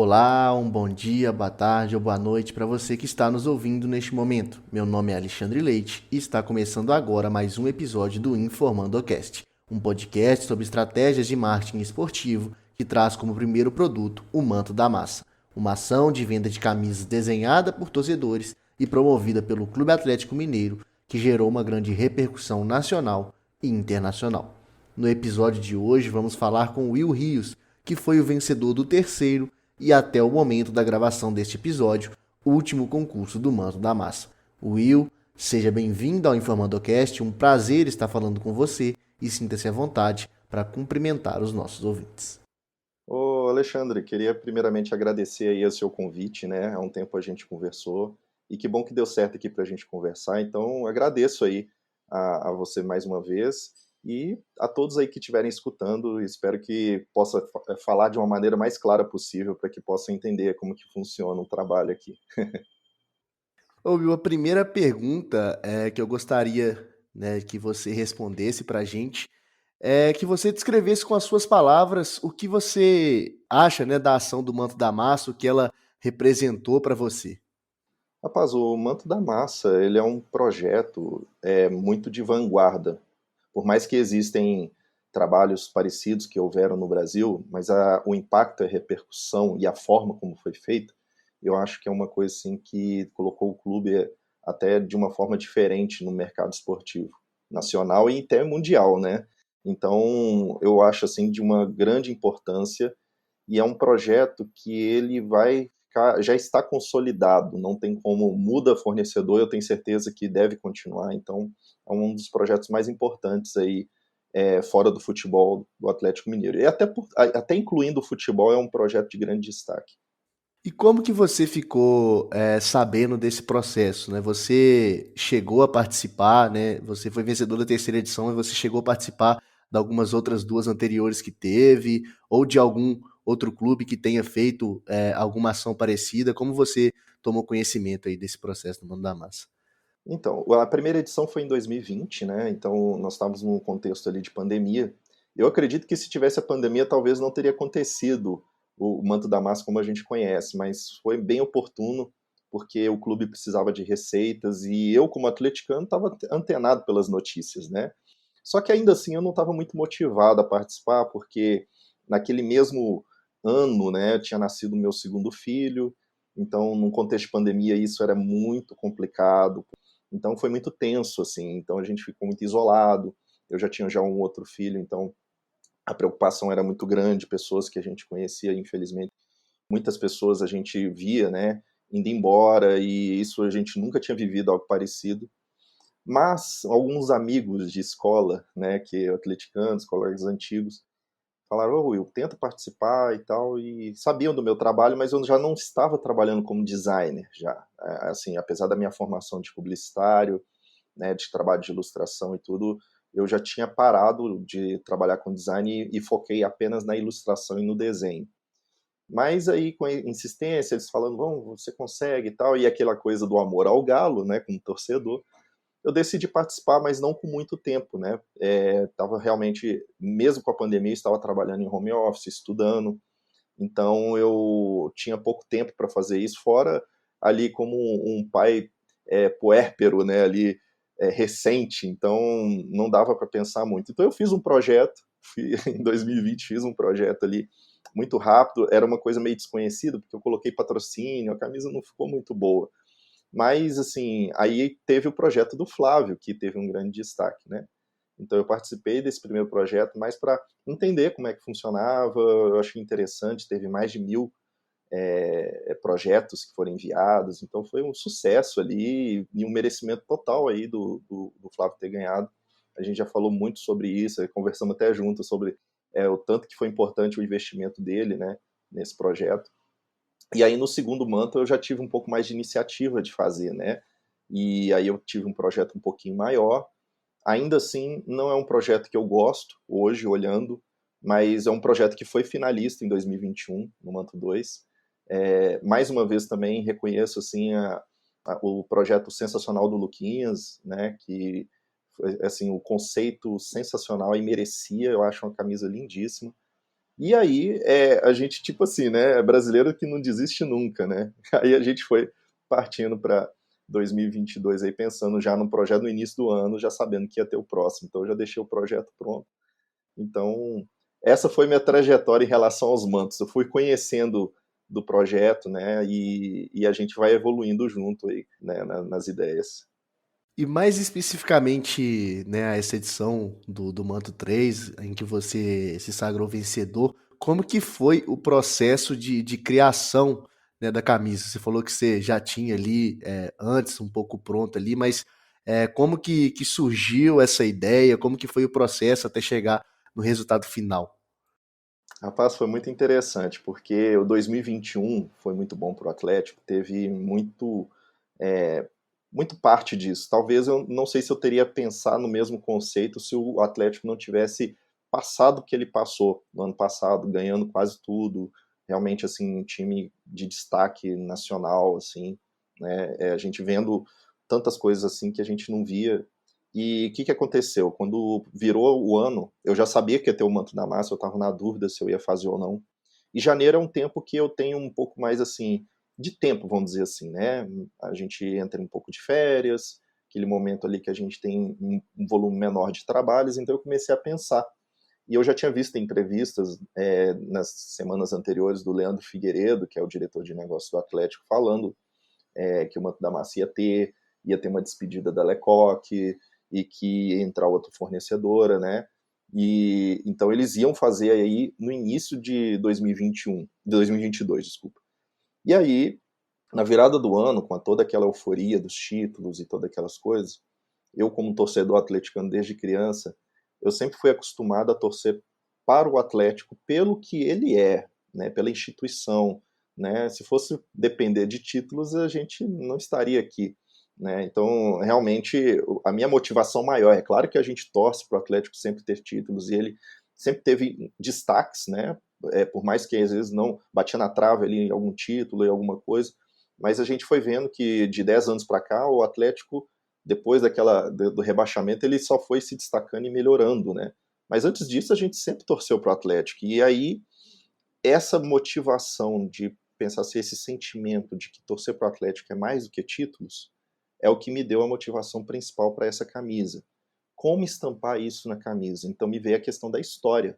Olá, um bom dia, boa tarde ou boa noite para você que está nos ouvindo neste momento. Meu nome é Alexandre Leite e está começando agora mais um episódio do InformandoCast, um podcast sobre estratégias de marketing esportivo que traz como primeiro produto o Manto da Massa, uma ação de venda de camisas desenhada por torcedores e promovida pelo Clube Atlético Mineiro, que gerou uma grande repercussão nacional e internacional. No episódio de hoje vamos falar com Will Rios, que foi o vencedor do terceiro e até o momento da gravação deste episódio, último concurso do Manto da Massa. Will, seja bem-vindo ao InformandoCast, um prazer estar falando com você e sinta-se à vontade para cumprimentar os nossos ouvintes. Ô Alexandre, queria primeiramente agradecer aí o seu convite, né? Há um tempo a gente conversou e que bom que deu certo aqui para a gente conversar. Então agradeço aí a você mais uma vez e a todos aí que estiverem escutando. Espero que possa falar de uma maneira mais clara possível para que possam entender como que funciona o trabalho aqui. Ô, Will, a primeira pergunta que eu gostaria, que você respondesse para a gente é que você descrevesse com as suas palavras o que você acha, da ação do Manto da Massa, o que ela representou para você. Rapaz, o Manto da Massa, ele é um projeto muito de vanguarda. Por mais que existem trabalhos parecidos que houveram no Brasil, mas o impacto, a repercussão e a forma como foi feito, eu acho que é uma coisa assim que colocou o clube até de uma forma diferente no mercado esportivo nacional e até mundial, né? Então, eu acho assim de uma grande importância e é um projeto que ele vai ficar, já está consolidado, não tem como muda fornecedor, eu tenho certeza que deve continuar, então é um dos projetos mais importantes aí fora do futebol do Atlético Mineiro. E até incluindo o futebol é um projeto de grande destaque. E como que você ficou sabendo desse processo, né? Você chegou a participar, né? Você foi vencedor da terceira edição e você chegou a participar de algumas outras duas anteriores que teve, ou de algum outro clube que tenha feito alguma ação parecida? Como você tomou conhecimento aí desse processo no Mundo da Massa? Então, a primeira edição foi em 2020, né? Então nós estávamos num contexto ali de pandemia. Eu acredito que se tivesse a pandemia, talvez não teria acontecido o Manto da Massa como a gente conhece, mas foi bem oportuno porque o clube precisava de receitas e eu, como atleticano, estava antenado pelas notícias, né? Só que ainda assim eu não estava muito motivado a participar, porque naquele mesmo ano, né, tinha nascido meu segundo filho, então num contexto de pandemia isso era muito complicado, então foi muito tenso, assim, então a gente ficou muito isolado, eu já tinha um outro filho, então a preocupação era muito grande, pessoas que a gente conhecia, infelizmente, muitas pessoas a gente via, né, indo embora, e isso a gente nunca tinha vivido algo parecido, mas alguns amigos de escola, né, que atleticanos, colegas antigos, falaram: "Ô Will, tenta participar e tal", e sabiam do meu trabalho, mas eu já não estava trabalhando como designer já, assim, apesar da minha formação de publicitário, né, de trabalho de ilustração e tudo, eu já tinha parado de trabalhar com design e foquei apenas na ilustração e no desenho. Mas aí com a insistência, eles falando: "Vamos, você consegue e tal", e aquela coisa do amor ao galo, né, como torcedor, eu decidi participar, mas não com muito tempo, né? Estava realmente, mesmo com a pandemia, estava trabalhando em home office, estudando, então eu tinha pouco tempo para fazer isso, fora ali como um pai puérpero, né, ali recente, então não dava para pensar muito. Então eu fiz um projeto, em 2020 fiz um projeto ali muito rápido, era uma coisa meio desconhecida, porque eu coloquei patrocínio, a camisa não ficou muito boa. Mas, assim, aí teve o projeto do Flávio, que teve um grande destaque, né? Então eu participei desse primeiro projeto mais para entender como é que funcionava, eu achei interessante, teve mais de 1000 projetos que foram enviados, então foi um sucesso ali e um merecimento total aí do Flávio ter ganhado. A gente já falou muito sobre isso, conversamos até junto sobre o tanto que foi importante o investimento dele, né, nesse projeto. E aí no segundo manto eu já tive um pouco mais de iniciativa de fazer, né? E aí eu tive um projeto um pouquinho maior. Ainda assim, não é um projeto que eu gosto hoje, olhando, mas é um projeto que foi finalista em 2021, no Manto 2. Mais uma vez também reconheço assim o projeto sensacional do Luquinhas, né? Que assim o conceito sensacional e merecia, eu acho uma camisa lindíssima. E aí, a gente, tipo assim, né, é brasileiro que não desiste nunca, né? Aí a gente foi partindo para 2022 aí, pensando já no projeto no início do ano, já sabendo que ia ter o próximo. Então, eu já deixei o projeto pronto. Então, essa foi minha trajetória em relação aos mantos. Eu fui conhecendo do projeto, né, e a gente vai evoluindo junto aí, né, nas ideias. E mais especificamente, né, essa edição do Manto 3 em que você se sagrou vencedor, como que foi o processo de criação, né, da camisa? Você falou que você já tinha ali, antes um pouco pronto ali, mas, como que surgiu essa ideia? Como que foi o processo até chegar no resultado final? Rapaz, foi muito interessante, porque o 2021 foi muito bom para o Atlético, teve é, muito parte disso. Talvez eu não sei se eu teria pensado no mesmo conceito se o Atlético não tivesse passado o que ele passou no ano passado, ganhando quase tudo, realmente assim um time de destaque nacional, assim, né? A gente vendo tantas coisas assim que a gente não via. E o que aconteceu? Quando virou o ano, eu já sabia que ia ter o Manto da Massa, eu estava na dúvida se eu ia fazer ou não. E janeiro é um tempo que eu tenho um pouco mais assim de tempo, vamos dizer assim, né? A gente entra um pouco de férias, aquele momento ali que a gente tem um volume menor de trabalhos, então eu comecei a pensar. E eu já tinha visto entrevistas nas semanas anteriores do Leandro Figueiredo, que é o diretor de negócios do Atlético, falando que o Manto da Massa ia ter uma despedida da Lecoque e que ia entrar outra fornecedora, né? E então eles iam fazer aí no início de 2021, 2022, desculpa. E aí, na virada do ano, com toda aquela euforia dos títulos e todas aquelas coisas, eu como torcedor atleticano desde criança, eu sempre fui acostumado a torcer para o Atlético pelo que ele é, né, pela instituição, né? Se fosse depender de títulos, a gente não estaria aqui, né? Então, realmente, a minha motivação maior é claro que a gente torce para o Atlético sempre ter títulos e ele sempre teve destaques, né? Por mais que às vezes não batia na trave ali em algum título e alguma coisa, mas a gente foi vendo que de 10 anos para cá o Atlético depois do rebaixamento, ele só foi se destacando e melhorando, né? Mas antes disso, a gente sempre torceu para o Atlético. E aí, essa motivação de pensar assim, esse sentimento de que torcer para o Atlético é mais do que títulos, é o que me deu a motivação principal para essa camisa. Como estampar isso na camisa? Então me veio a questão da história.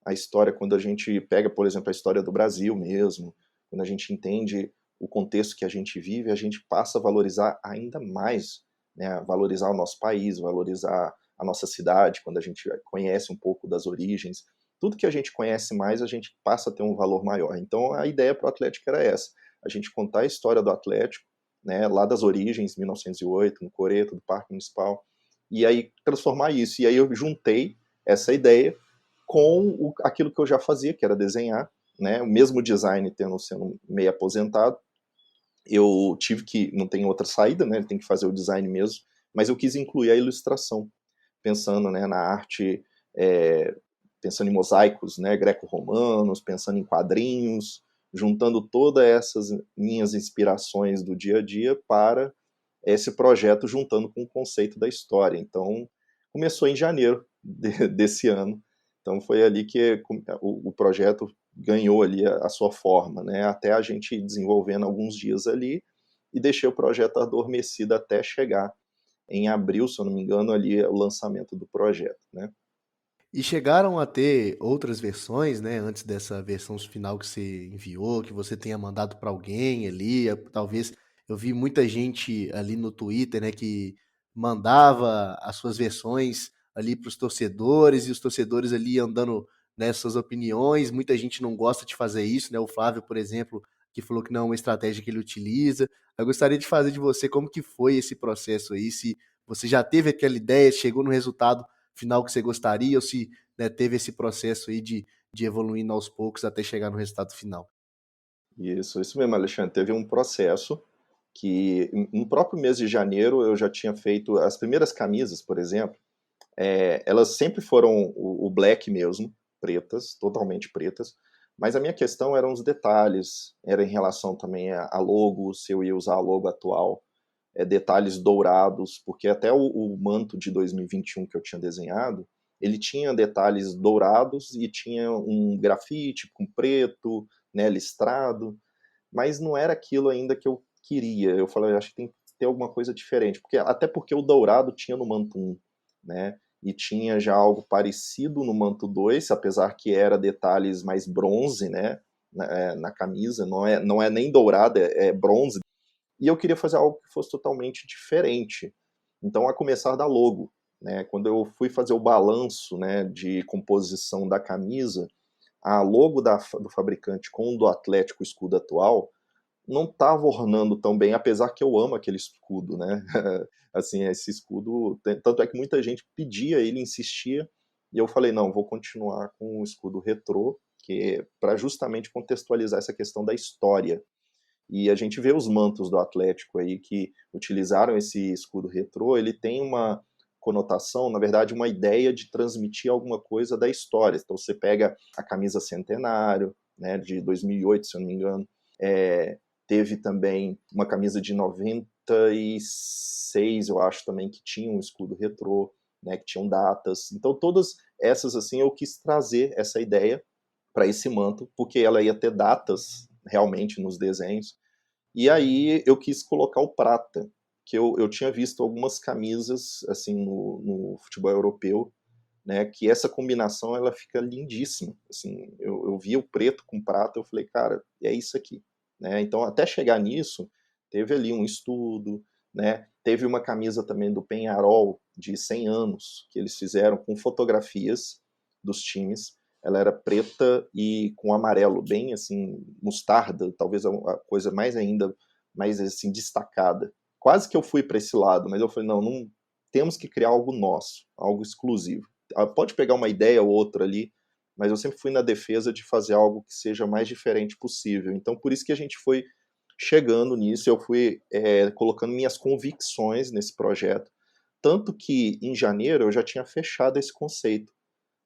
A história, quando a gente pega, por exemplo, a história do Brasil mesmo, quando a gente entende o contexto que a gente vive, a gente passa a valorizar ainda mais, né, valorizar o nosso país, valorizar a nossa cidade, quando a gente conhece um pouco das origens. Tudo que a gente conhece mais, a gente passa a ter um valor maior. Então, a ideia para o Atlético era essa, a gente contar a história do Atlético, né, lá das origens, 1908, no Coreto, do Parque Municipal, e aí transformar isso. E aí eu juntei essa ideia com aquilo que eu já fazia, que era desenhar, né? O mesmo design sendo meio aposentado, eu tive que, não tem outra saída, né? Tem que fazer o design mesmo, mas eu quis incluir a ilustração, pensando, né, na arte, é, pensando em mosaicos, né, greco-romanos, pensando em quadrinhos, juntando todas essas minhas inspirações do dia a dia para esse projeto, juntando com o conceito da história. Então, começou em janeiro desse ano. Então, foi ali que o projeto ganhou ali a sua forma, né? Até a gente desenvolvendo alguns dias ali e deixei o projeto adormecido até chegar em abril, se eu não me engano, ali o lançamento do projeto, né? E chegaram a ter outras versões, né, antes dessa versão final que você enviou, que você tenha mandado para alguém ali, talvez eu vi muita gente ali no Twitter, né, que mandava as suas versões ali para os torcedores e os torcedores ali andando nessas opiniões. Muita gente não gosta de fazer isso, né? O Flávio, por exemplo, que falou que não é uma estratégia que ele utiliza. Eu gostaria de fazer de você como que foi esse processo aí, se você já teve aquela ideia, chegou no resultado final que você gostaria, ou se, né, teve esse processo aí de evoluindo aos poucos até chegar no resultado final. Isso mesmo, Alexandre. Teve um processo que, no próprio mês de janeiro, eu já tinha feito as primeiras camisas, por exemplo, elas sempre foram o black mesmo, pretas, totalmente pretas, mas a minha questão eram os detalhes, era em relação também a logo, se eu ia usar a logo atual, detalhes dourados, porque até o manto de 2021 que eu tinha desenhado, ele tinha detalhes dourados e tinha um grafite com preto, né, listrado, mas não era aquilo ainda que eu queria. Eu falei, acho que tem que ter alguma coisa diferente, até porque o dourado tinha no manto 1, né? E tinha já algo parecido no manto 2, apesar que era detalhes mais bronze, né? Na camisa, não é nem dourado, é bronze. E eu queria fazer algo que fosse totalmente diferente. Então, a começar da logo, né? Quando eu fui fazer o balanço, né, de composição da camisa, a logo do fabricante com o do Atlético, o escudo atual, não estava ornando tão bem, apesar que eu amo aquele escudo, né? Assim, esse escudo, tanto é que muita gente pedia, ele insistia, e eu falei, não, vou continuar com o escudo retrô, que é para justamente contextualizar essa questão da história. E a gente vê os mantos do Atlético aí que utilizaram esse escudo retrô, ele tem uma conotação, na verdade, uma ideia de transmitir alguma coisa da história. Então você pega a camisa Centenário, né, de 2008, se eu não me engano, teve também uma camisa de 96, eu acho também, que tinha um escudo retrô, né, que tinham datas. Então todas essas, assim, eu quis trazer essa ideia para esse manto, porque ela ia ter datas realmente nos desenhos. E aí eu quis colocar o prata, que eu tinha visto algumas camisas assim no futebol europeu, né, que essa combinação ela fica lindíssima. Assim, eu vi o preto com prata, eu falei, cara, é isso aqui. Né? Então, até chegar nisso, teve ali um estudo, né? Teve uma camisa também do Penharol, de 100 anos, que eles fizeram com fotografias dos times. Ela era preta e com amarelo, bem assim, mostarda, talvez a coisa mais ainda, mais assim, destacada. Quase que eu fui para esse lado, mas eu falei, não, temos que criar algo nosso, algo exclusivo. Pode pegar uma ideia ou outra ali, mas eu sempre fui na defesa de fazer algo que seja mais diferente possível. Então, por isso que a gente foi chegando nisso, eu fui colocando minhas convicções nesse projeto. Tanto que, em janeiro, eu já tinha fechado esse conceito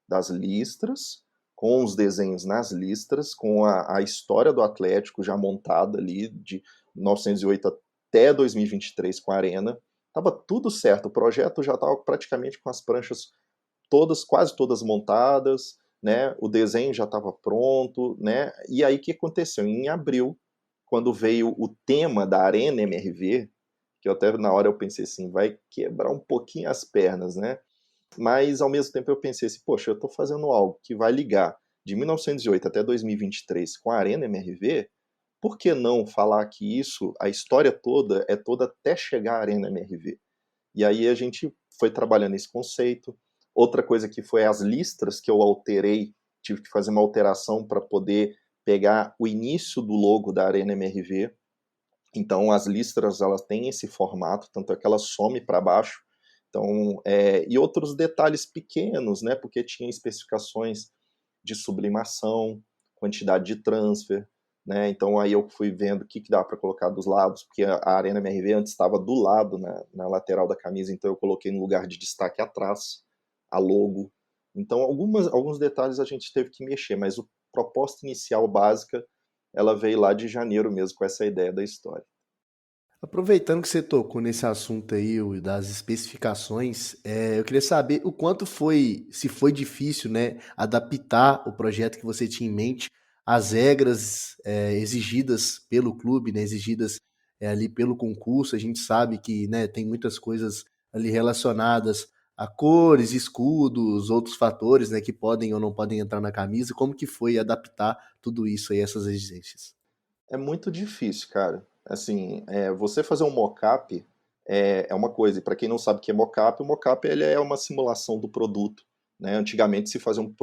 das listras, com os desenhos nas listras, com a história do Atlético já montada ali, de 1908 até 2023 com a Arena. Estava tudo certo, o projeto já estava praticamente com as pranchas quase todas montadas, né? O desenho já estava pronto, né? E aí o que aconteceu? Em abril, quando veio o tema da Arena MRV, que eu até na hora eu pensei assim, vai quebrar um pouquinho as pernas, né? Mas ao mesmo tempo eu pensei assim, poxa, eu estou fazendo algo que vai ligar de 1908 até 2023 com a Arena MRV, por que não falar que isso, a história toda, é toda até chegar à Arena MRV? E aí a gente foi trabalhando esse conceito. Outra coisa que foi as listras que eu alterei, tive que fazer uma alteração para poder pegar o início do logo da Arena MRV. Então as listras elas têm esse formato, tanto é que ela some para baixo. Então, e outros detalhes pequenos, né? Porque tinha especificações de sublimação, quantidade de transfer, né? Então aí eu fui vendo o que dá para colocar dos lados, porque a Arena MRV antes estava do lado, na lateral da camisa, então eu coloquei no lugar de destaque atrás, a logo. Então alguns detalhes a gente teve que mexer, mas a proposta inicial básica, ela veio lá de janeiro mesmo, com essa ideia da história. Aproveitando que você tocou nesse assunto aí, das especificações, eu queria saber o quanto se foi difícil, né, adaptar o projeto que você tinha em mente às regras exigidas pelo clube, né, exigidas ali pelo concurso. A gente sabe que, né, tem muitas coisas ali relacionadas a cores, escudos, outros fatores, né, que podem ou não podem entrar na camisa. Como que foi adaptar tudo isso aí, essas exigências? É muito difícil, cara. Assim, você fazer um mockup é uma coisa. E para quem não sabe o que é mockup, o mockup ele é uma simulação do produto. Né? Antigamente se faziam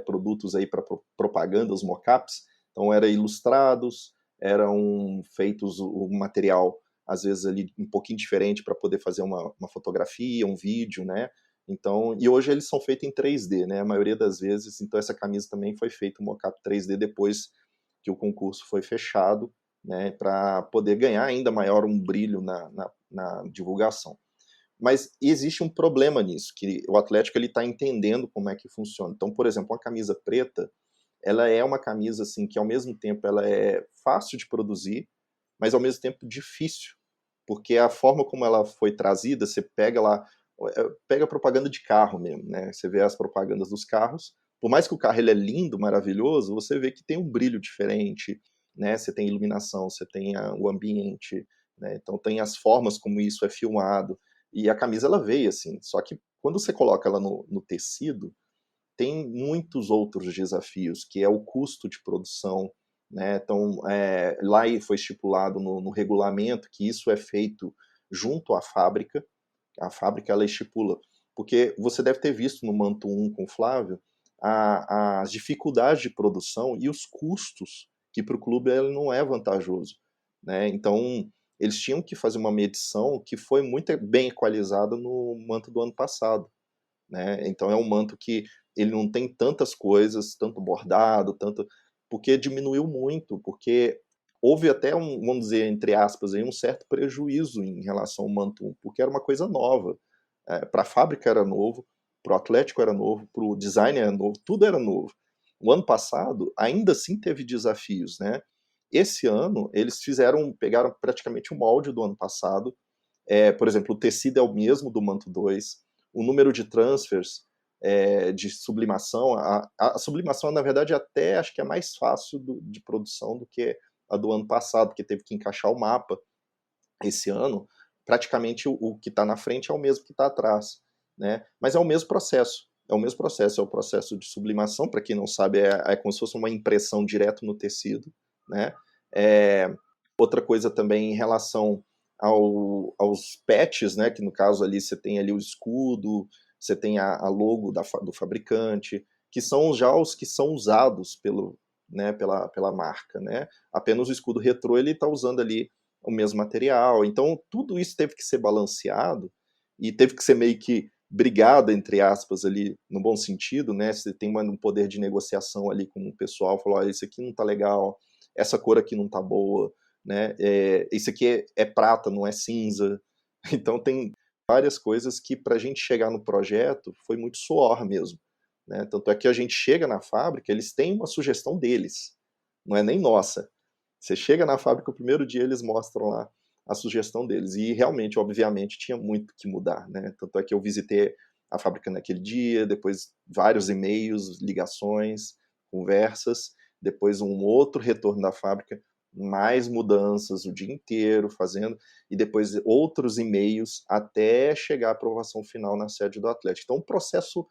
produtos aí para propaganda, os mockups. Então eram ilustrados, eram feitos o material às vezes ali um pouquinho diferente para poder fazer uma fotografia, um vídeo, né? Então, e hoje eles são feitos em 3D, né? A maioria das vezes. Então essa camisa também foi feita um mockup 3D depois que o concurso foi fechado, né, para poder ganhar ainda maior um brilho na divulgação. Mas existe um problema nisso, que o Atlético está entendendo como é que funciona. Então, por exemplo, uma camisa preta, ela é uma camisa assim que ao mesmo tempo ela é fácil de produzir, mas ao mesmo tempo difícil, porque a forma como ela foi trazida, você pega lá pega propaganda de carro mesmo, né? Você vê as propagandas dos carros, por mais que o carro ele é lindo, maravilhoso, você vê que tem um brilho diferente, né? Você tem iluminação, você tem o ambiente, né? Então tem as formas como isso é filmado, e a camisa ela veio assim, só que quando você coloca ela no tecido, tem muitos outros desafios, que é o custo de produção, né? Então, lá foi estipulado no regulamento que isso é feito junto à fábrica. A fábrica ela estipula, porque você deve ter visto no Manto 1 com o Flávio as dificuldades de produção e os custos que para o clube ele não é vantajoso, né? Então eles tinham que fazer uma medição que foi muito bem equalizada no manto do ano passado, né? Então é um manto que ele não tem tantas coisas, tanto bordado, tanto porque diminuiu muito, porque houve até vamos dizer entre aspas aí, um certo prejuízo em relação ao manto 1, porque era uma coisa nova. Para a fábrica era novo, para o Atlético era novo, para o design era novo, tudo era novo. O ano passado ainda assim teve desafios, né? Esse ano eles pegaram praticamente o molde do ano passado. Por exemplo, o tecido é o mesmo do manto 2, o número de transfers de sublimação, a sublimação na verdade até acho que é mais fácil de produção do que a do ano passado, porque teve que encaixar o mapa. Esse ano, praticamente o que está na frente é o mesmo que está atrás, né? Mas é o mesmo processo, é o processo de sublimação, para quem não sabe, é como se fosse uma impressão direto no tecido, né? É, outra coisa também em relação aos patches, né? Que no caso ali você tem ali o escudo, você tem a logo do fabricante, que são já os que são usados pela marca, né? Apenas o escudo retrô ele está usando ali o mesmo material. Então, tudo isso teve que ser balanceado e teve que ser meio que brigado, entre aspas, ali, no bom sentido, né? Você tem um poder de negociação ali com o pessoal, falou, isso aqui não tá legal, essa cor aqui não tá boa, né? Isso aqui é prata, não é cinza. Então, tem várias coisas que, para a gente chegar no projeto, foi muito suor mesmo, né? Tanto é que a gente chega na fábrica, eles têm uma sugestão deles, não é nem nossa. Você chega na fábrica, o primeiro dia eles mostram lá a sugestão deles. E realmente, obviamente, tinha muito que mudar, né? Tanto é que eu visitei a fábrica naquele dia, depois vários e-mails, ligações, conversas, depois um outro retorno da fábrica, mais mudanças o dia inteiro fazendo, e depois outros e-mails até chegar à aprovação final na sede do Atlético. Então, um processo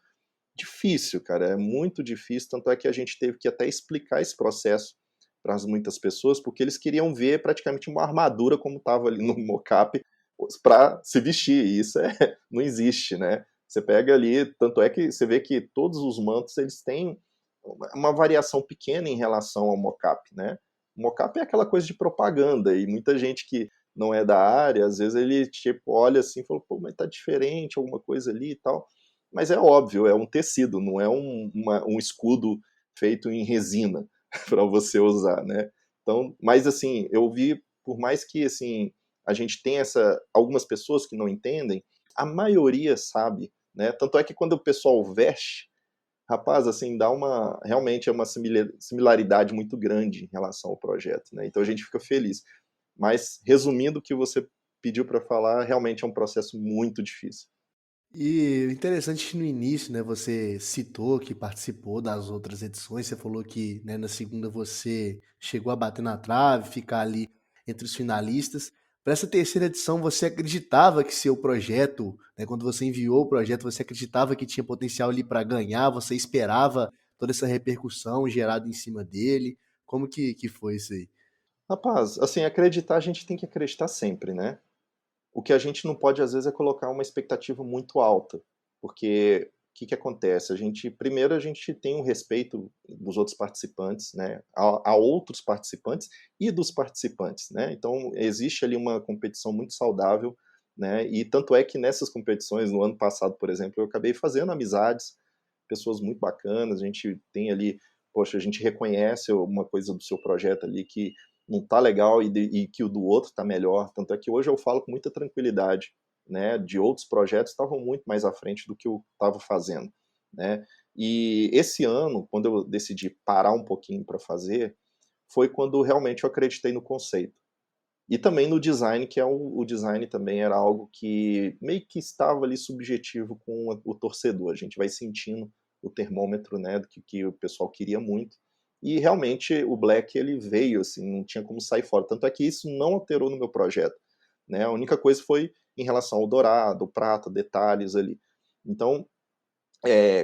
difícil, cara, é muito difícil, tanto é que a gente teve que até explicar esse processo para muitas pessoas, porque eles queriam ver praticamente uma armadura como estava ali no mocap para se vestir, e isso não existe, né? Você pega ali, tanto é que você vê que todos os mantos eles têm uma variação pequena em relação ao mocap, né? O mocap é aquela coisa de propaganda, e muita gente que não é da área, às vezes ele tipo olha assim e fala, pô, mas tá diferente alguma coisa ali e tal. Mas é óbvio, é um tecido, não é um escudo feito em resina para você usar, né? Então, mas assim, eu vi, por mais que assim a gente tenha algumas pessoas que não entendem, a maioria sabe, né? Tanto é que quando o pessoal veste, rapaz, assim, realmente é uma similaridade muito grande em relação ao projeto, né? Então a gente fica feliz. Mas resumindo o que você pediu para falar, realmente é um processo muito difícil. E o interessante no início, né, você citou que participou das outras edições, você falou que, né, na segunda você chegou a bater na trave, ficar ali entre os finalistas. Para essa terceira edição, você acreditava que seu projeto, né, quando você enviou o projeto, você acreditava que tinha potencial ali para ganhar? Você esperava toda essa repercussão gerada em cima dele? Como que foi isso aí? Rapaz, assim, acreditar a gente tem que acreditar sempre, né? O que a gente não pode, às vezes, é colocar uma expectativa muito alta, porque o que, que acontece? Primeiro, a gente tem um respeito dos outros participantes, né, a outros participantes e dos participantes, né? Então, existe ali uma competição muito saudável, né? E tanto é que nessas competições, no ano passado, por exemplo, eu acabei fazendo amizades, pessoas muito bacanas, a gente tem ali, poxa, a gente reconhece uma coisa do seu projeto ali que não tá legal e que o do outro tá melhor. Tanto é que hoje eu falo com muita tranquilidade, né? De outros projetos estavam muito mais à frente do que eu estava fazendo, né? E esse ano, quando eu decidi parar um pouquinho para fazer, foi quando realmente eu acreditei no conceito, E também no design, que é o design também era algo que meio que estava ali subjetivo com o torcedor. A gente vai sentindo o termômetro, né, do que o pessoal queria muito. E realmente o Black ele veio, assim, não tinha como sair fora. Tanto é que isso não alterou no meu projeto, né? A única coisa foi em relação ao dourado, prata, detalhes ali. Então,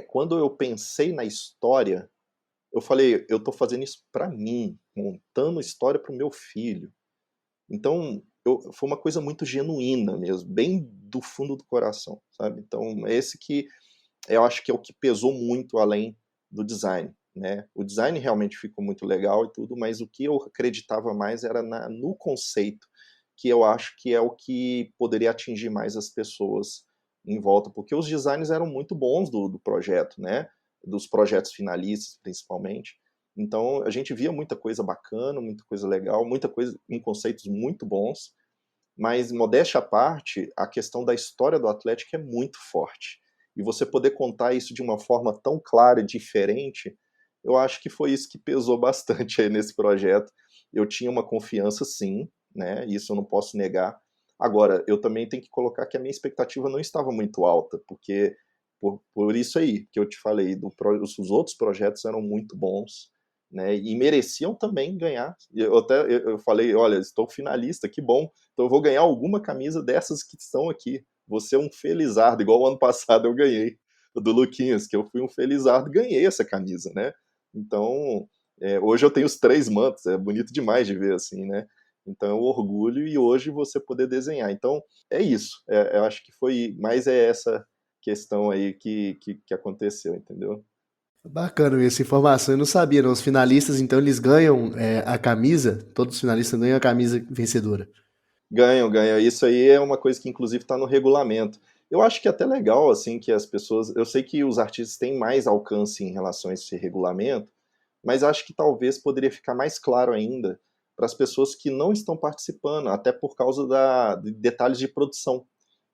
quando eu pensei na história, eu falei, eu estou fazendo isso para mim, montando história para o meu filho. Então, foi uma coisa muito genuína mesmo, bem do fundo do coração, sabe? Então, é esse que eu acho que é o que pesou muito além do design, né? O design realmente ficou muito legal e tudo, mas o que eu acreditava mais era no conceito, que eu acho que é o que poderia atingir mais as pessoas em volta, porque os designs eram muito bons do projeto, né? Dos projetos finalistas, principalmente. Então, a gente via muita coisa bacana, muita coisa legal, muita coisa em conceitos muito bons, mas, modéstia à parte, a questão da história do Atlético é muito forte. E você poder contar isso de uma forma tão clara e diferente, eu acho que foi isso que pesou bastante aí nesse projeto. Eu tinha uma confiança, sim, né? Isso eu não posso negar. Agora, eu também tenho que colocar que a minha expectativa não estava muito alta, porque por isso aí que eu te falei, os outros projetos eram muito bons, né? E mereciam também ganhar. Eu falei, olha, estou finalista, que bom. Então eu vou ganhar alguma camisa dessas que estão aqui. Vou ser um felizardo, igual o ano passado eu ganhei do Luquinhas, que eu fui um felizardo, ganhei essa camisa, né? Então, hoje eu tenho os 3 mantos, é bonito demais de ver assim, né? Então é um orgulho e hoje você poder desenhar. Então é isso. Eu acho que foi mais essa questão aí que aconteceu, entendeu? Bacana essa informação, eu não sabia, não. Os finalistas, então, eles ganham a camisa, todos os finalistas ganham a camisa vencedora. Ganham, ganham. Isso aí é uma coisa que inclusive está no regulamento. Eu acho que é até legal assim que as pessoas, eu sei que os artistas têm mais alcance em relação a esse regulamento, mas acho que talvez poderia ficar mais claro ainda para as pessoas que não estão participando, até por causa de detalhes de produção.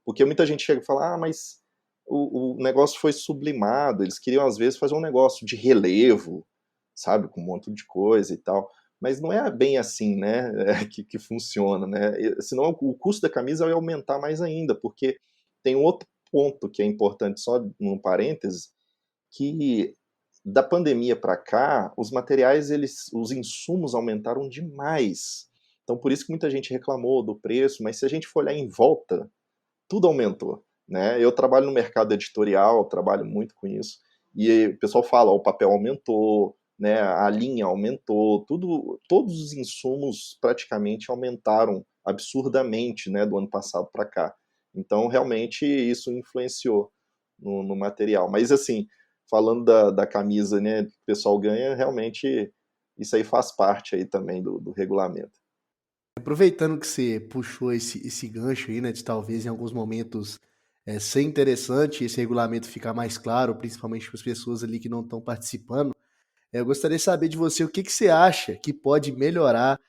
Porque muita gente chega e fala, ah, mas o negócio foi sublimado, eles queriam às vezes fazer um negócio de relevo, sabe, com um monte de coisa e tal. Mas não é bem assim, né, que funciona, né? Senão o custo da camisa vai aumentar mais ainda, porque tem um outro ponto que é importante, só num parênteses, que da pandemia para cá, os materiais, os insumos aumentaram demais. Então, por isso que muita gente reclamou do preço, mas se a gente for olhar em volta, tudo aumentou, né? Eu trabalho no mercado editorial, trabalho muito com isso, e o pessoal fala, o papel aumentou, né? A linha aumentou, tudo, todos os insumos praticamente aumentaram absurdamente, né? Do ano passado para cá. Então, realmente, isso influenciou no material. Mas, assim, falando da camisa, né? Que o pessoal ganha, realmente, isso aí faz parte aí também do regulamento. Aproveitando que você puxou esse gancho aí, né, de talvez em alguns momentos ser interessante esse regulamento ficar mais claro, principalmente para as pessoas ali que não estão participando, eu gostaria de saber de você o que que você acha que pode melhorar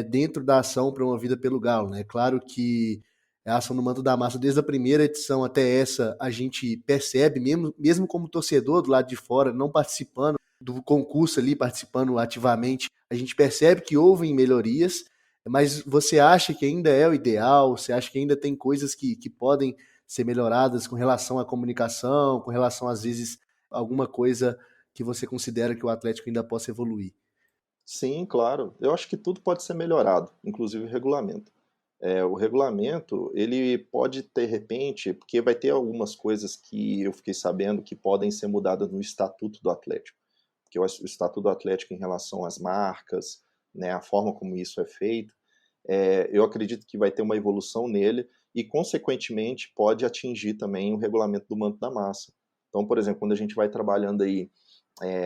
dentro da ação promovida pelo Galo, né? Claro que a ação do Manto da Massa, desde a primeira edição até essa, a gente percebe, mesmo como torcedor do lado de fora, não participando do concurso ali, participando ativamente, a gente percebe que houve melhorias, mas você acha que ainda é o ideal? Você acha que ainda tem coisas que podem ser melhoradas com relação à comunicação, com relação, às vezes, a alguma coisa que você considera que o Atlético ainda possa evoluir? Sim, claro. Eu acho que tudo pode ser melhorado, inclusive o regulamento. O regulamento, ele pode, de repente, porque vai ter algumas coisas que eu fiquei sabendo que podem ser mudadas no Estatuto do Atlético. Porque o Estatuto do Atlético em relação às marcas, né, a forma como isso é feito, eu acredito que vai ter uma evolução nele e, consequentemente, pode atingir também o regulamento do manto da massa. Então, por exemplo, quando a gente vai trabalhando aí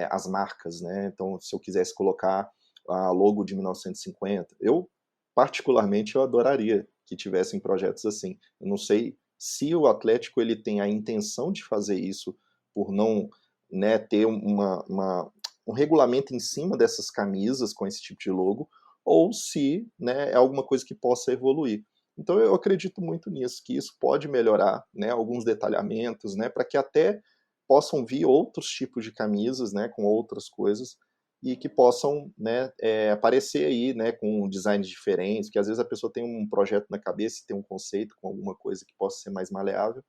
as marcas, né? Então, se eu quisesse colocar a logo de 1950, eu particularmente eu adoraria que tivessem projetos assim. Eu não sei se o Atlético ele tem a intenção de fazer isso por não, né, ter um regulamento em cima dessas camisas com esse tipo de logo, ou se, né, é alguma coisa que possa evoluir. Então eu acredito muito nisso, que isso pode melhorar, né, alguns detalhamentos, né, para que até possam vir outros tipos de camisas, né, com outras coisas, e que possam, né, aparecer aí, né, com designs diferentes, que às vezes a pessoa tem um projeto na cabeça e tem um conceito com alguma coisa que possa ser mais maleável,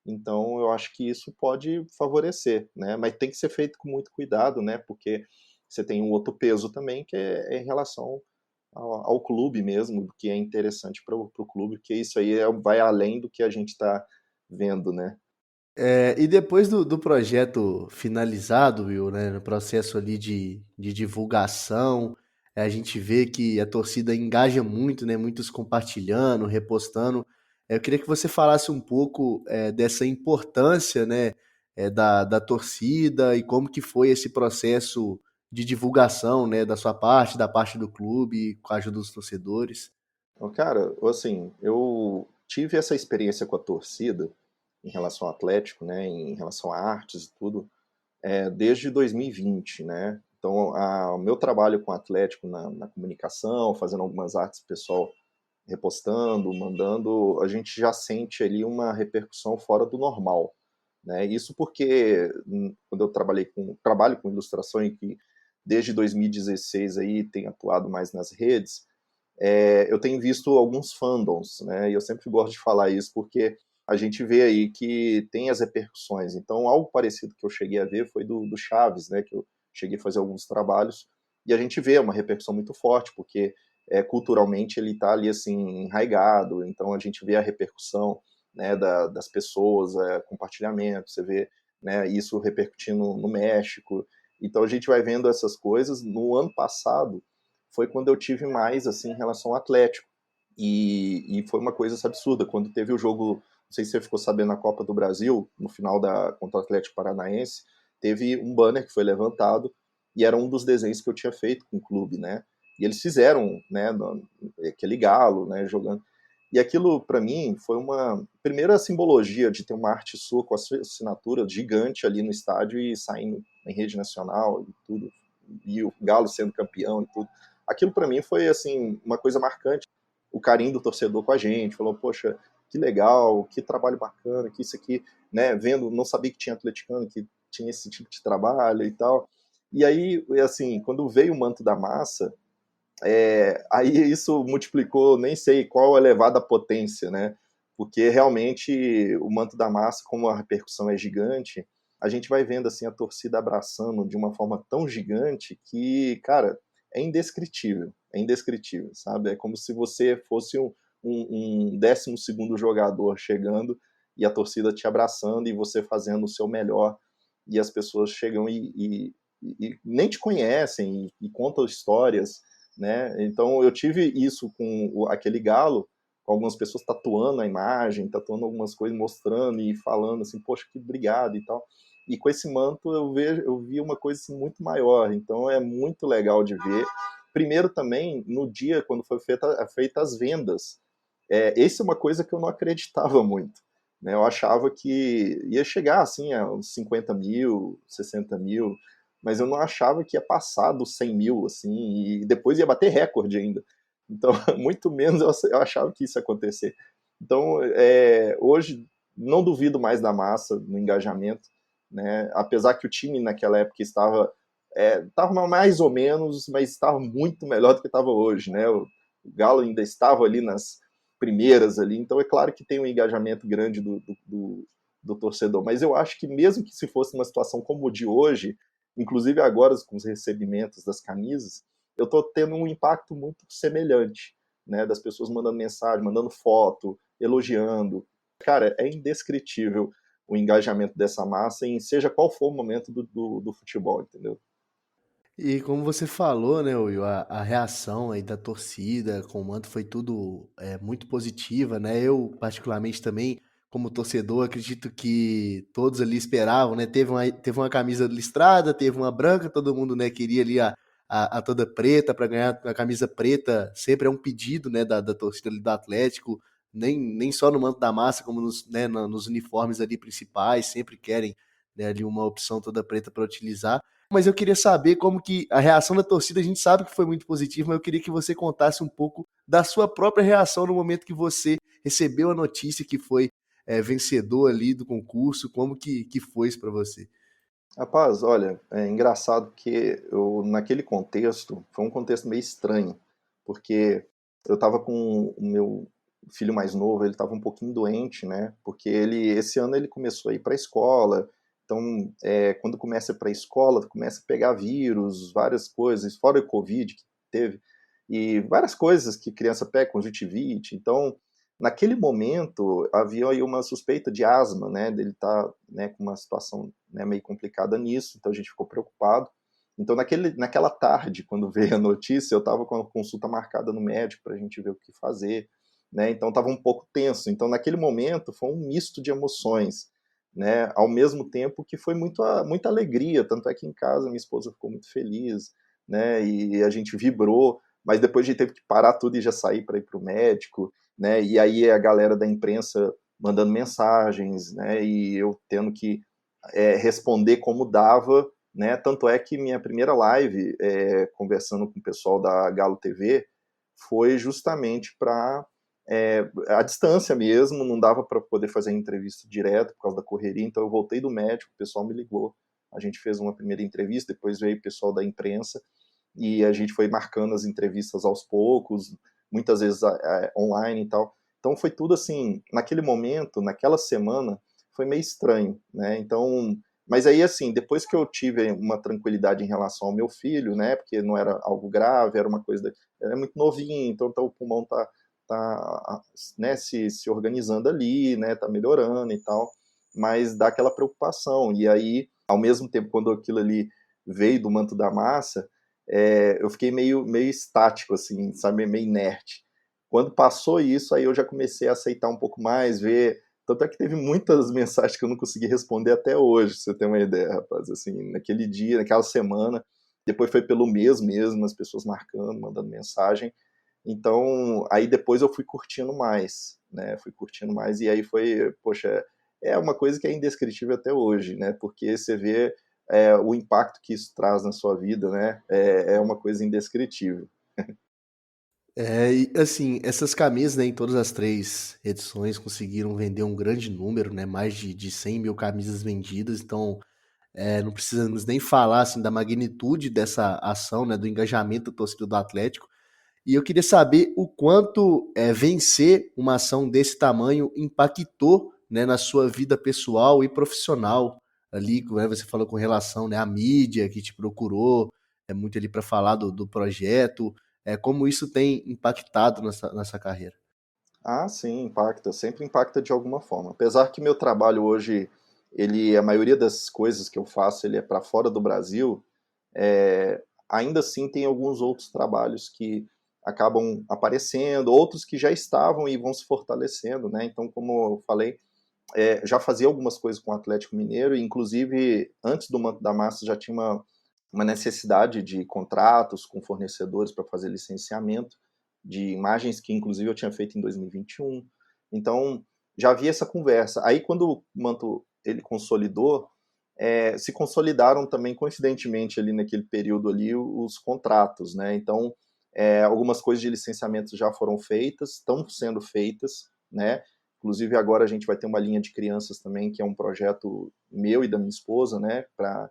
então eu acho que isso pode favorecer, né, mas tem que ser feito com muito cuidado, né, porque você tem um outro peso também que é em relação ao clube mesmo, que é interessante para o clube, porque isso aí vai além do que a gente está vendo, né. E depois do projeto finalizado, Will, né, no processo ali de divulgação, a gente vê que a torcida engaja muito, né, muitos compartilhando, repostando. Eu queria que você falasse um pouco dessa importância, né, da torcida e como que foi esse processo de divulgação, né, da sua parte, da parte do clube, com a ajuda dos torcedores. Então, cara, assim, eu tive essa experiência com a torcida em relação ao Atlético, né, em relação a artes e tudo, desde 2020, né? Então, o meu trabalho com o Atlético na comunicação, fazendo algumas artes, pessoal repostando, mandando, a gente já sente ali uma repercussão fora do normal, né? Isso porque quando eu trabalho com ilustração e que desde 2016 aí tenho atuado mais nas redes, eu tenho visto alguns fandoms, né? E eu sempre gosto de falar isso porque a gente vê aí que tem as repercussões. Então, algo parecido que eu cheguei a ver foi do Chaves, né? Que eu cheguei a fazer alguns trabalhos e a gente vê uma repercussão muito forte porque culturalmente ele está ali assim enraigado. Então, a gente vê a repercussão, né? Das pessoas, compartilhamento. Você vê, né? Isso repercutindo no México. Então, a gente vai vendo essas coisas. No ano passado foi quando eu tive mais assim em relação ao Atlético. E foi uma coisa absurda. Quando teve o jogo, não sei se você ficou sabendo, na Copa do Brasil, no final contra o Atlético Paranaense, teve um banner que foi levantado e era um dos desenhos que eu tinha feito com o clube, né? E eles fizeram, né, aquele galo, né, jogando. E aquilo, para mim, foi uma primeira simbologia de ter uma arte sua com a sua assinatura gigante ali no estádio e saindo em rede nacional e tudo, e o Galo sendo campeão e tudo. Aquilo para mim foi assim uma coisa marcante, o carinho do torcedor com a gente, falou, poxa, que legal, que trabalho bacana, que isso aqui, né, vendo, não sabia que tinha atleticano, que tinha esse tipo de trabalho e tal. E aí, assim, quando veio o Manto da Massa, aí isso multiplicou, nem sei qual a elevada potência, né? Porque realmente o Manto da Massa, como a repercussão é gigante, a gente vai vendo assim a torcida abraçando de uma forma tão gigante que, cara, é indescritível, sabe? É como se você fosse um 12º jogador chegando e a torcida te abraçando e você fazendo o seu melhor e as pessoas chegam e nem te conhecem e contam histórias, né? Então eu tive isso com aquele galo, com algumas pessoas tatuando a imagem, tatuando algumas coisas, mostrando e falando assim, poxa, que obrigado e tal. E com esse manto eu vi uma coisa assim, muito maior, então é muito legal de ver. Primeiro também, no dia quando foi feita as vendas, essa é uma coisa que eu não acreditava muito. Né? Eu achava que ia chegar assim a uns 50 mil, 60 mil, mas eu não achava que ia passar dos 100 mil, assim, e depois ia bater recorde ainda. Então, muito menos eu achava que isso ia acontecer. Então, hoje, não duvido mais da massa, no engajamento, né? Apesar que o time naquela época estava mais ou menos, mas estava muito melhor do que estava hoje, né? O Galo ainda estava ali nas primeiras ali, então é claro que tem um engajamento grande do torcedor, mas eu acho que mesmo que se fosse uma situação como o de hoje, inclusive agora com os recebimentos das camisas, eu estou tendo um impacto muito semelhante, né, das pessoas mandando mensagem, mandando foto, elogiando. Cara, é indescritível o engajamento dessa massa em seja qual for o momento do futebol, entendeu? E como você falou, né, Will, a reação aí da torcida com o manto foi tudo muito positiva, né? Eu, particularmente também, como torcedor, acredito que todos ali esperavam, né? Teve uma camisa listrada, teve uma branca, todo mundo, né, queria ali a toda preta para ganhar a camisa preta. Sempre é um pedido, né, da torcida ali do Atlético, nem só no manto da massa, como nos uniformes ali principais, sempre querem, né, ali uma opção toda preta para utilizar. Mas eu queria saber como que a reação da torcida, a gente sabe que foi muito positiva, mas eu queria que você contasse um pouco da sua própria reação no momento que você recebeu a notícia que foi vencedor ali do concurso, como que foi isso para você? Rapaz, olha, é engraçado que naquele contexto, foi um contexto meio estranho, porque eu estava com o meu filho mais novo, ele estava um pouquinho doente, né? Porque esse ano ele começou a ir para a escola, então, quando começa para a escola, começa a pegar vírus, várias coisas, fora o Covid que teve, e várias coisas que criança pega, conjuntivite. Então, naquele momento, havia aí uma suspeita de asma, né? Dele estar, né, com uma situação, né, meio complicada nisso, então a gente ficou preocupado. Então, naquela tarde, quando veio a notícia, eu estava com a consulta marcada no médico para a gente ver o que fazer, né? Então, estava um pouco tenso. Então, naquele momento, foi um misto de emoções, né? Ao mesmo tempo que foi muita alegria. Tanto é que em casa minha esposa ficou muito feliz, né? E a gente vibrou, mas depois a gente teve que parar tudo e já sair para ir para o médico, né? E aí a galera da imprensa mandando mensagens, né? E eu tendo que responder como dava, né? Tanto é que minha primeira live, conversando com o pessoal da Galo TV, foi justamente para a distância mesmo, não dava para poder fazer entrevista direto por causa da correria, então eu voltei do médico, o pessoal me ligou, a gente fez uma primeira entrevista, depois veio o pessoal da imprensa, e a gente foi marcando as entrevistas aos poucos, muitas vezes online e tal. Então foi tudo assim, naquele momento, naquela semana, foi meio estranho, né? Então, mas aí assim, depois que eu tive uma tranquilidade em relação ao meu filho, né? Porque não era algo grave, era uma coisa, ele é muito novinho, então o pulmão tá né, se organizando ali, né? Tá melhorando e tal, mas dá aquela preocupação. E aí, ao mesmo tempo, quando aquilo ali veio do manto da massa, eu fiquei meio estático, assim, sabe, meio inerte. Quando passou isso, aí eu já comecei a aceitar um pouco mais, ver. Tanto é que teve muitas mensagens que eu não consegui responder até hoje, pra você ter uma ideia, rapaz. Assim, naquele dia, naquela semana, depois foi pelo mês mesmo, as pessoas marcando, mandando mensagem. Então, aí depois eu fui curtindo mais, né? Fui curtindo mais, e aí foi, poxa, é uma coisa que é indescritível até hoje, né? Porque você vê o impacto que isso traz na sua vida, né? É uma coisa indescritível. E assim, essas camisas, né, em todas as três edições conseguiram vender um grande número, né, mais de 100 mil camisas vendidas, então não precisamos nem falar assim, da magnitude dessa ação, né, do engajamento da torcida do Atlético. E eu queria saber o quanto vencer uma ação desse tamanho impactou, né, na sua vida pessoal e profissional ali, né, você falou com relação, né, à mídia que te procurou, muito ali para falar do projeto, como isso tem impactado nessa carreira. Ah, sim, impacta, sempre impacta de alguma forma. Apesar que meu trabalho hoje, a maioria das coisas que eu faço, ele é para fora do Brasil, ainda assim tem alguns outros trabalhos que acabam aparecendo, outros que já estavam e vão se fortalecendo, né? Então, como eu falei, já fazia algumas coisas com o Atlético Mineiro, e inclusive antes do Manto da Massa já tinha uma necessidade de contratos com fornecedores para fazer licenciamento de imagens que inclusive eu tinha feito em 2021. Então já havia essa conversa. Aí quando o Manto ele consolidou, se consolidaram também coincidentemente ali naquele período ali os contratos, né? Então algumas coisas de licenciamento já foram feitas, estão sendo feitas, né? Inclusive agora a gente vai ter uma linha de crianças também, que é um projeto meu e da minha esposa, né, para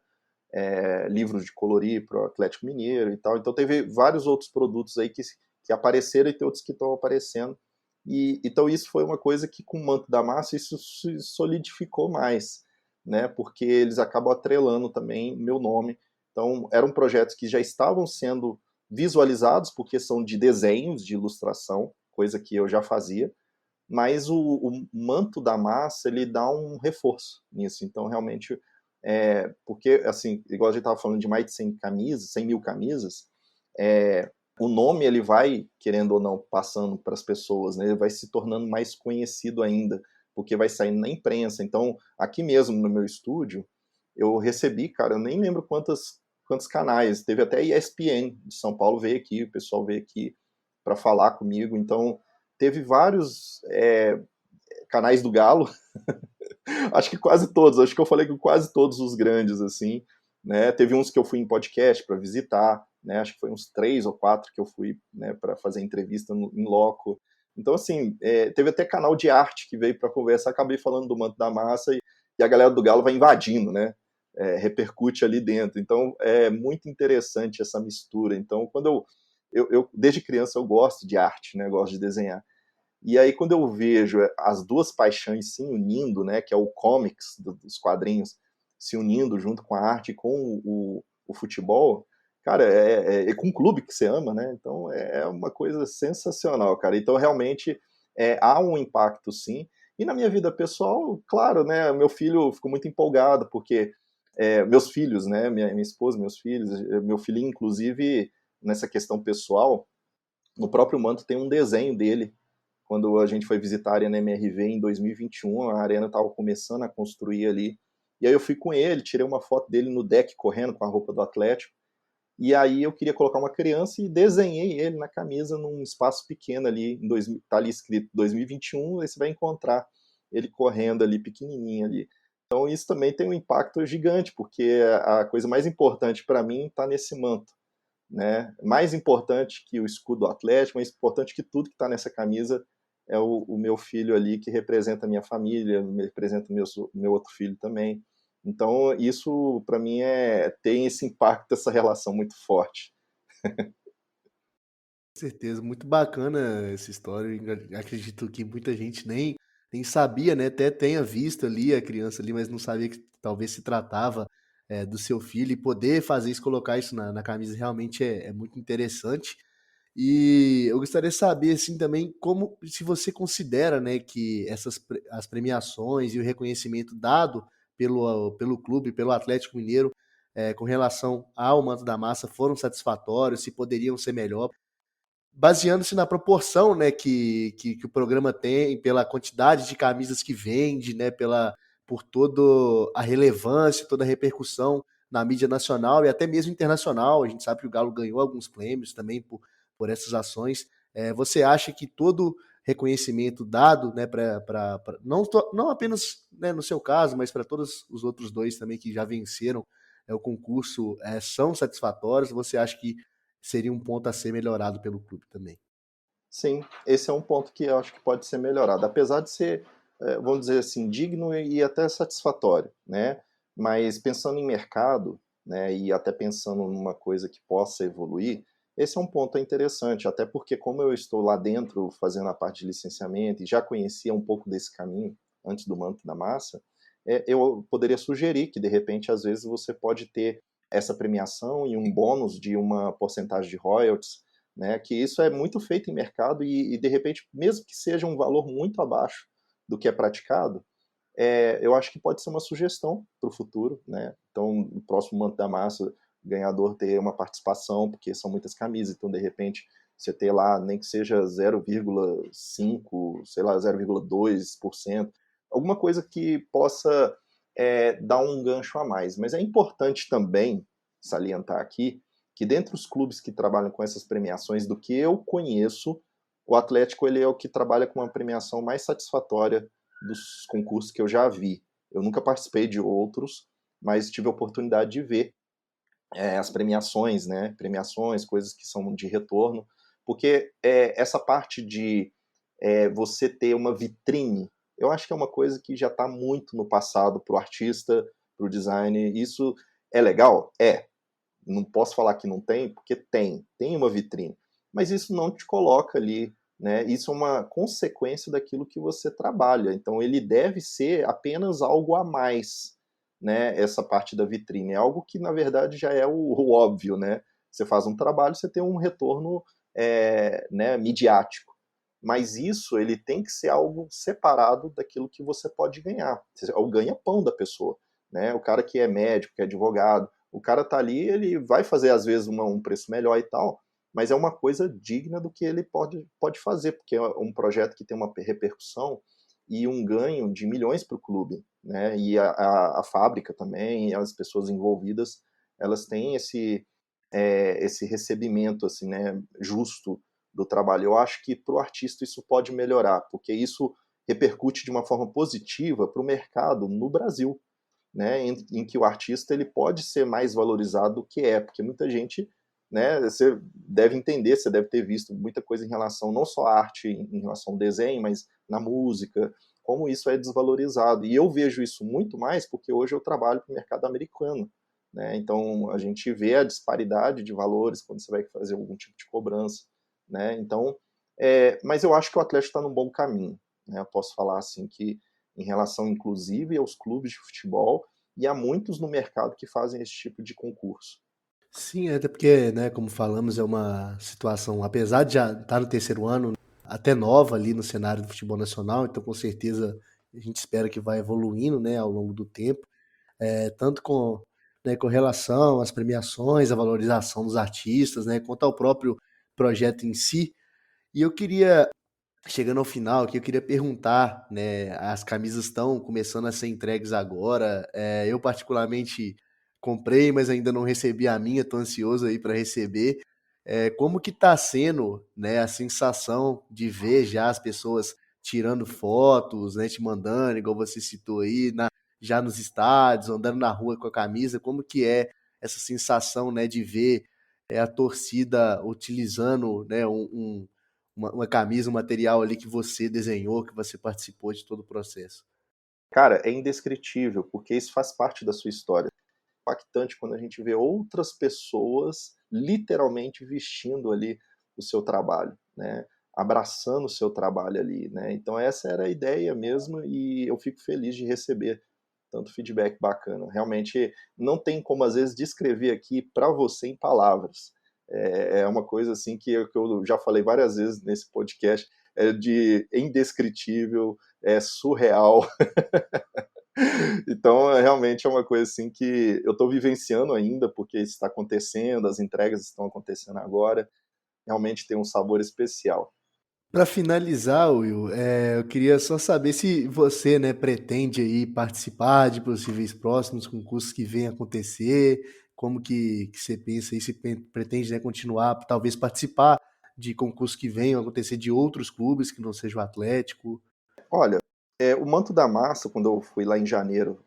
livros de colorir para o Atlético Mineiro e tal. Então teve vários outros produtos aí que apareceram e tem outros que estão aparecendo. E então isso foi uma coisa que com o Manto da Massa isso se solidificou mais, né, porque eles acabam atrelando também meu nome. Então eram projetos que já estavam sendo visualizados porque são de desenhos, de ilustração, coisa que eu já fazia, mas o manto da massa ele dá um reforço nisso. Então, realmente, porque, assim, igual a gente estava falando de mais de 100 camisas, 100 mil camisas, o nome ele vai, querendo ou não, passando para as pessoas, né? Ele vai se tornando mais conhecido ainda, porque vai saindo na imprensa. Então, aqui mesmo no meu estúdio, eu recebi, cara, eu nem lembro quantos canais, teve até ESPN de São Paulo veio aqui, o pessoal veio aqui para falar comigo, então teve vários canais do Galo, acho que quase todos, acho que eu falei com quase todos os grandes, assim, né? Teve uns que eu fui em podcast para visitar, né? Acho que foi uns 3 ou 4 que eu fui, né, para fazer entrevista em loco. Então, assim, teve até canal de arte que veio para conversar, acabei falando do Manto da Massa e a galera do Galo vai invadindo, né? repercute ali dentro. Então, é muito interessante essa mistura. Então, quando desde criança eu gosto de arte, né? Gosto de desenhar. E aí, quando eu vejo as duas paixões se unindo, né, que é o comics dos quadrinhos, se unindo junto com a arte, com o futebol, cara, é com um clube que você ama, né? Então é uma coisa sensacional, cara. Então realmente há um impacto, sim. E na minha vida pessoal, claro, né? Meu filho ficou muito empolgado porque meus filhos, né? Minha esposa, meus filhos, meu filhinho, inclusive, nessa questão pessoal, no próprio manto tem um desenho dele quando a gente foi visitar a Arena MRV em 2021, a Arena estava começando a construir ali. E aí eu fui com ele, tirei uma foto dele no deck correndo com a roupa do Atlético. E aí eu queria colocar uma criança e desenhei ele na camisa num espaço pequeno ali, tá ali escrito 2021, aí você vai encontrar ele correndo ali, pequenininho ali. Então isso também tem um impacto gigante, porque a coisa mais importante para mim está nesse manto, né? Mais importante que o escudo atlético, mais importante que tudo que está nessa camisa é o meu filho ali, que representa a minha família, representa o meu outro filho também. Então, isso para mim tem esse impacto, essa relação muito forte. Com certeza, muito bacana essa história. Eu acredito que muita gente nem sabia, né? Até tenha visto ali a criança ali, mas não sabia que talvez se tratava do seu filho, e poder fazer isso, colocar isso na camisa realmente é muito interessante. E eu gostaria de saber, assim, também, como se você considera, né, que as premiações e o reconhecimento dado pelo clube, pelo Atlético Mineiro, com relação ao Manto da Massa, foram satisfatórios, se poderiam ser melhor, baseando-se na proporção, né, que o programa tem, pela quantidade de camisas que vende, né, por toda a relevância, toda a repercussão na mídia nacional e até mesmo internacional. A gente sabe que o Galo ganhou alguns prêmios também por essas ações. Você acha que todo reconhecimento dado, né, não apenas, né, no seu caso, mas para todos os outros dois também que já venceram o concurso, são satisfatórios? Você acha que seria um ponto a ser melhorado pelo clube também? Sim, esse é um ponto que eu acho que pode ser melhorado, apesar de ser, vamos dizer assim, digno e até satisfatório, né? Mas pensando em mercado, né, e até pensando numa coisa que possa evoluir, esse é um ponto interessante, até porque como eu estou lá dentro fazendo a parte de licenciamento e já conhecia um pouco desse caminho antes do Manto da Massa, eu poderia sugerir que de repente às vezes você pode ter essa premiação e um bônus de uma porcentagem de royalties, né, que isso é muito feito em mercado e de repente, mesmo que seja um valor muito abaixo do que é praticado, eu acho que pode ser uma sugestão para o futuro, né? Então, no próximo Manto da Massa, o ganhador ter uma participação, porque são muitas camisas, então de repente você ter lá, nem que seja 0,5, sei lá, 0,2%, alguma coisa que possa dar um gancho a mais. Mas é importante também salientar aqui que dentre os clubes que trabalham com essas premiações, do que eu conheço, o Atlético ele é o que trabalha com uma premiação mais satisfatória dos concursos que eu já vi. Eu nunca participei de outros, mas tive a oportunidade de ver as premiações, né? Premiações, coisas que são de retorno, porque essa parte de você ter uma vitrine, eu acho que é uma coisa que já está muito no passado para o artista, para o designer. Isso é legal? É. Não posso falar que não tem, porque tem uma vitrine. Mas isso não te coloca ali, né? Isso é uma consequência daquilo que você trabalha. Então ele deve ser apenas algo a mais, né? Essa parte da vitrine. É algo que, na verdade, já é o óbvio, né? Você faz um trabalho, você tem um retorno né, midiático. Mas isso ele tem que ser algo separado daquilo que você pode ganhar. É o ganha-pão da pessoa. Né? O cara que é médico, que é advogado, o cara tá ali, ele vai fazer às vezes um preço melhor e tal, mas é uma coisa digna do que ele pode fazer, porque é um projeto que tem uma repercussão e um ganho de milhões para o clube, né? E a fábrica também, as pessoas envolvidas, elas têm esse recebimento assim, né, justo do trabalho. Eu acho que para o artista isso pode melhorar, porque isso repercute de uma forma positiva para o mercado no Brasil, né, em que o artista ele pode ser mais valorizado do que porque muita gente né? Você deve entender, você deve ter visto muita coisa em relação, não só à arte, em relação ao desenho, mas na música, como isso é desvalorizado. E eu vejo isso muito mais porque hoje eu trabalho para o mercado americano, né? Então a gente vê a disparidade de valores quando você vai fazer algum tipo de cobrança, né? Então, mas eu acho que o Atlético está num bom caminho, né? Eu posso falar assim que em relação inclusive aos clubes de futebol, e há muitos no mercado que fazem esse tipo de concurso. Sim, até porque, né, como falamos, é uma situação, apesar de já estar no terceiro ano, até nova ali no cenário do futebol nacional, então com certeza a gente espera que vai evoluindo, né, ao longo do tempo, tanto com, né, com relação às premiações, à valorização dos artistas, né, quanto ao próprio projeto em si. E eu queria, chegando ao final aqui, eu queria perguntar, né, as camisas estão começando a ser entregues agora, eu particularmente comprei, mas ainda não recebi a minha, tô ansioso aí para receber. Como que tá sendo, né, a sensação de ver já as pessoas tirando fotos, né, te mandando, igual você citou aí, já nos estádios, andando na rua com a camisa, como que é essa sensação, né, de ver a torcida utilizando, né, uma camisa, um material ali que você desenhou, que você participou de todo o processo? Cara, é indescritível, porque isso faz parte da sua história. É impactante quando a gente vê outras pessoas literalmente vestindo ali o seu trabalho, né? Abraçando o seu trabalho ali, né? Então essa era a ideia mesmo e eu fico feliz de receber tanto feedback bacana. Realmente não tem como às vezes descrever aqui para você em palavras. É uma coisa assim que eu já falei várias vezes nesse podcast, é de indescritível, é surreal. Então, realmente é uma coisa assim que eu estou vivenciando ainda, porque isso está acontecendo, as entregas estão acontecendo agora, realmente tem um sabor especial. Para finalizar, Will, eu queria só saber se você, né, pretende aí participar de possíveis próximos concursos que venham acontecer, como que você pensa aí, se pretende, né, continuar, talvez participar de concursos que venham acontecer de outros clubes que não seja o Atlético. Olha, o Manto da Massa, quando eu fui lá em janeiro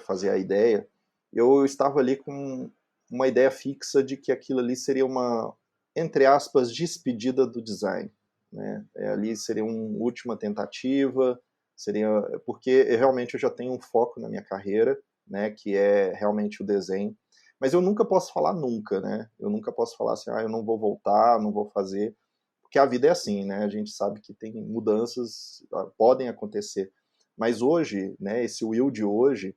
fazer a ideia, eu estava ali com uma ideia fixa de que aquilo ali seria uma, entre aspas, despedida do design, né? Ali seria uma última tentativa, seria porque realmente eu já tenho um foco na minha carreira, né, que é realmente o desenho. Mas eu nunca posso falar nunca, né? Eu nunca posso falar assim, eu não vou voltar, não vou fazer, porque a vida é assim, né? A gente sabe que tem mudanças, podem acontecer. Mas hoje, né, esse Will de hoje,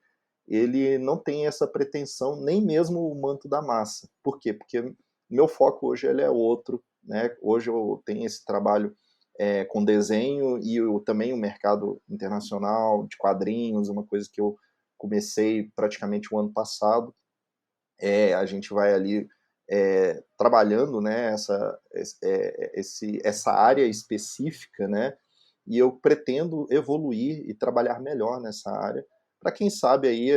ele não tem essa pretensão, nem mesmo o Manto da Massa. Por quê? Porque meu foco hoje ele é outro, né? Hoje eu tenho esse trabalho com desenho e também o mercado internacional de quadrinhos, uma coisa que eu comecei praticamente o ano passado. A gente vai ali trabalhando, né, essa área específica, né, e eu pretendo evoluir e trabalhar melhor nessa área, para quem sabe aí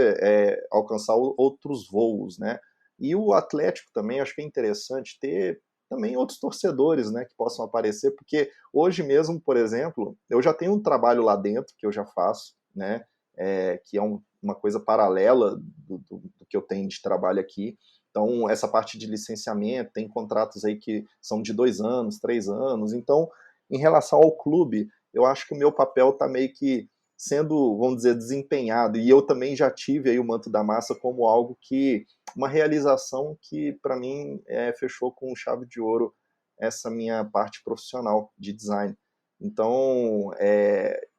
alcançar outros voos, né. E o Atlético também, acho que é interessante ter também outros torcedores, né, que possam aparecer, porque hoje mesmo, por exemplo, eu já tenho um trabalho lá dentro que eu já faço, né, que é uma coisa paralela do que eu tenho de trabalho aqui. Então, essa parte de licenciamento, tem contratos aí que são de 2 anos, 3 anos. Então, em relação ao clube, eu acho que o meu papel está meio que sendo, vamos dizer, desempenhado. E eu também já tive aí o Manto da Massa como algo que, uma realização que, para mim, fechou com chave de ouro essa minha parte profissional de design. Então,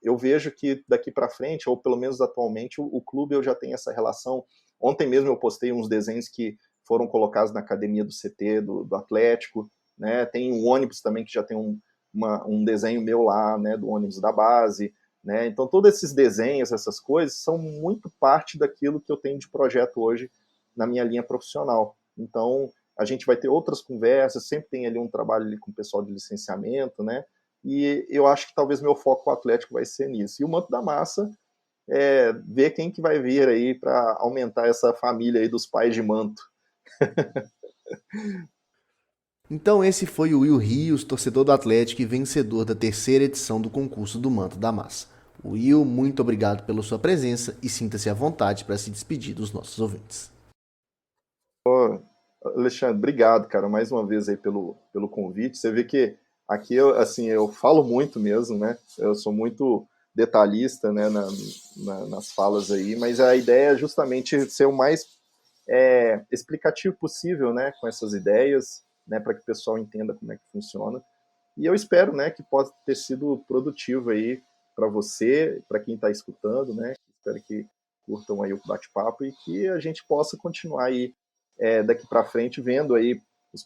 eu vejo que daqui para frente, ou pelo menos atualmente, o clube eu já tenho essa relação. Ontem mesmo eu postei uns desenhos que foram colocados na academia do CT, do Atlético, né? Tem um ônibus também que já tem um desenho meu lá, né, do ônibus da base, né? Então, todos esses desenhos, essas coisas, são muito parte daquilo que eu tenho de projeto hoje na minha linha profissional. Então, a gente vai ter outras conversas, sempre tem ali um trabalho ali com o pessoal de licenciamento, né? E eu acho que talvez meu foco com o Atlético vai ser nisso. E o Manto da Massa ver quem que vai vir aí para aumentar essa família aí dos pais de manto. Então esse foi o Will Rios, torcedor do Atlético e vencedor da terceira edição do concurso do Manto da Massa. Will, muito obrigado pela sua presença e sinta-se à vontade para se despedir dos nossos ouvintes. Alexandre, obrigado, cara, mais uma vez aí pelo convite. Você vê que aqui eu, assim, eu falo muito mesmo, né? Eu sou muito detalhista, né, nas falas aí, mas a ideia é justamente ser o mais explicativo possível, né, com essas ideias, né, para que o pessoal entenda como é que funciona. E eu espero, né, que possa ter sido produtivo aí para você, para quem está escutando, né? Espero que curtam aí o bate-papo e que a gente possa continuar aí daqui para frente vendo aí os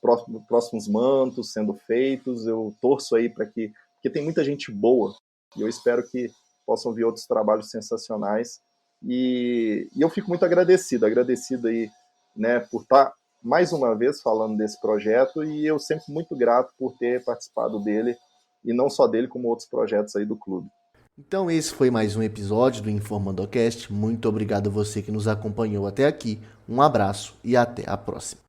próximos mantos sendo feitos. Eu torço aí para que, porque tem muita gente boa e eu espero que possam vir outros trabalhos sensacionais. E eu fico muito agradecido aí, né, por estar mais uma vez falando desse projeto e eu sempre muito grato por ter participado dele e não só dele, como outros projetos aí do clube. Então esse foi mais um episódio do InformandoCast. Muito obrigado a você que nos acompanhou até aqui. Um abraço e até a próxima.